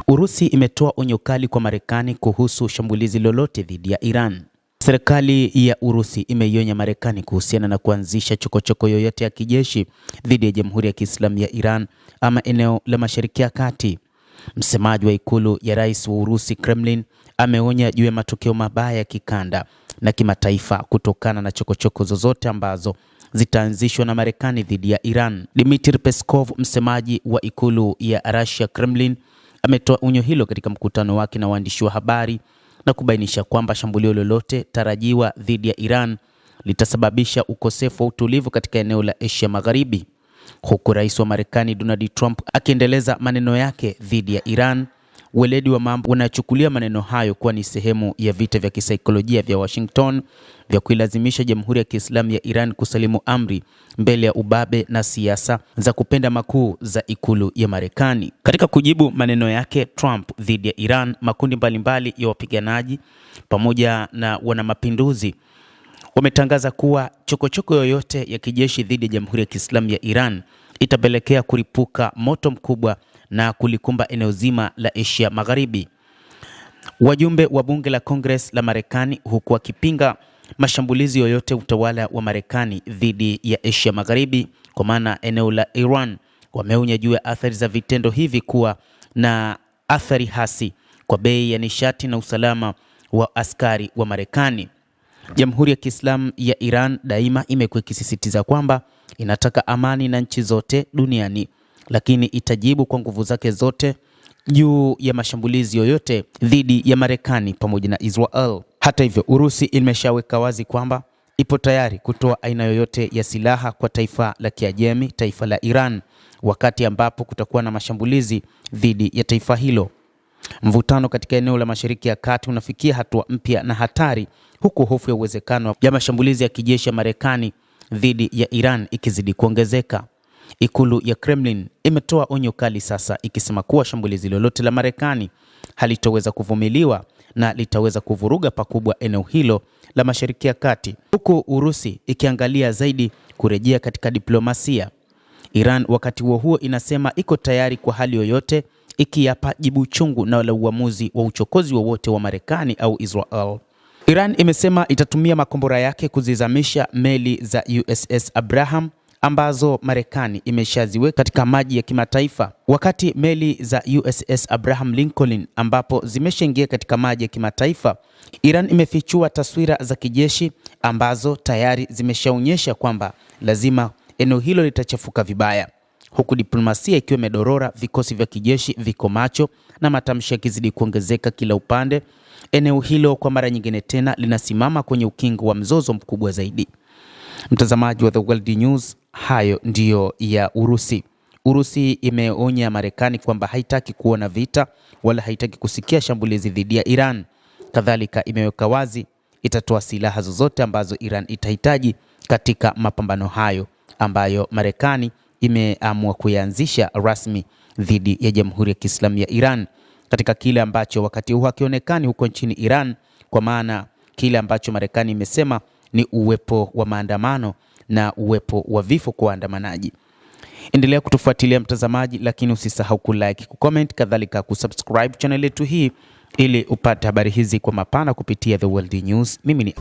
Urusi imetoa onyo kali kwa Marekani kuhusu shambulizi lolote dhidi ya Iran. Serikali ya Urusi imeionya Marekani kuhusiana na kuanzisha chokochoko yoyote ya kijeshi dhidi ya Jamhuri ya Kiislamu ya Iran ama eneo la Mashariki ya Kati. Msemaji wa ikulu ya Rais wa Urusi, Kremlin, ameonya juu ya matokeo mabaya ya kikanda na kimataifa kutokana na chokochoko zozote ambazo zitaanzishwa na Marekani dhidi ya Iran. Dmitry Peskov, msemaji wa ikulu ya Russia, Kremlin, ametoa onyo hilo katika mkutano wake na waandishi wa habari na kubainisha kwamba shambulio lolote tarajiwa dhidi ya Iran litasababisha ukosefu wa utulivu katika eneo la Asia Magharibi. Huku rais wa Marekani Donald Trump akiendeleza maneno yake dhidi ya Iran, weledi wa mambo wanachukulia maneno hayo kuwa ni sehemu ya vita vya kisaikolojia vya Washington vya kuilazimisha Jamhuri ya Kiislamu ya Iran kusalimu amri mbele ya ubabe na siasa za kupenda makuu za ikulu ya Marekani. Katika kujibu maneno yake Trump dhidi ya Iran, makundi mbalimbali ya wapiganaji pamoja na wanamapinduzi wametangaza kuwa chokochoko yoyote ya kijeshi dhidi ya Jamhuri ya Kiislamu ya Iran itapelekea kuripuka moto mkubwa na kulikumba eneo zima la Asia Magharibi. Wajumbe wa bunge la Congress la Marekani, huku wakipinga mashambulizi yoyote utawala wa Marekani dhidi ya Asia Magharibi kwa maana eneo la Iran, wameonya juu ya athari za vitendo hivi kuwa na athari hasi kwa bei ya nishati na usalama wa askari wa Marekani. Jamhuri ya Kiislamu ya Iran daima imekuwa ikisisitiza kwamba inataka amani na nchi zote duniani, lakini itajibu kwa nguvu zake zote juu ya mashambulizi yoyote dhidi ya Marekani pamoja na Israel. Hata hivyo, Urusi imeshaweka wazi kwamba ipo tayari kutoa aina yoyote ya silaha kwa taifa la Kiajemi, taifa la Iran, wakati ambapo kutakuwa na mashambulizi dhidi ya taifa hilo. Mvutano katika eneo la Mashariki ya Kati unafikia hatua mpya na hatari, huku hofu ya uwezekano ya mashambulizi ya kijeshi ya Marekani dhidi ya Iran ikizidi kuongezeka. Ikulu ya Kremlin imetoa onyo kali sasa, ikisema kuwa shambulizi lolote la Marekani halitoweza kuvumiliwa na litaweza kuvuruga pakubwa eneo hilo la Mashariki ya Kati, huku Urusi ikiangalia zaidi kurejea katika diplomasia. Iran wakati huo inasema iko tayari kwa hali yoyote, ikiapa jibu chungu na la uamuzi wa uchokozi wowote wa Marekani au Israel. Iran imesema itatumia makombora yake kuzizamisha meli za USS Abraham ambazo Marekani imeshaziweka katika maji ya kimataifa, wakati meli za USS Abraham Lincoln ambapo zimeshaingia katika maji ya kimataifa. Iran imefichua taswira za kijeshi ambazo tayari zimeshaonyesha kwamba lazima eneo hilo litachafuka vibaya, huku diplomasia ikiwa imedorora, vikosi vya kijeshi viko macho na matamshi yakizidi kuongezeka kila upande. Eneo hilo kwa mara nyingine tena linasimama kwenye ukingo wa mzozo mkubwa zaidi. Mtazamaji wa The World News, hayo ndiyo ya Urusi. Urusi imeonya Marekani kwamba haitaki kuona vita wala haitaki kusikia shambulizi dhidi ya Iran. Kadhalika imeweka wazi itatoa silaha zozote ambazo Iran itahitaji katika mapambano hayo ambayo Marekani imeamua kuyaanzisha rasmi dhidi ya Jamhuri ya Kiislamu ya Iran, katika kile ambacho wakati huu hakionekani huko nchini Iran, kwa maana kile ambacho Marekani imesema ni uwepo wa maandamano na uwepo wa vifo kwa waandamanaji. Endelea kutufuatilia mtazamaji, lakini usisahau kulike, kucomment, kadhalika kusubscribe channel yetu hii ili upate habari hizi kwa mapana kupitia The World News. Mimi ni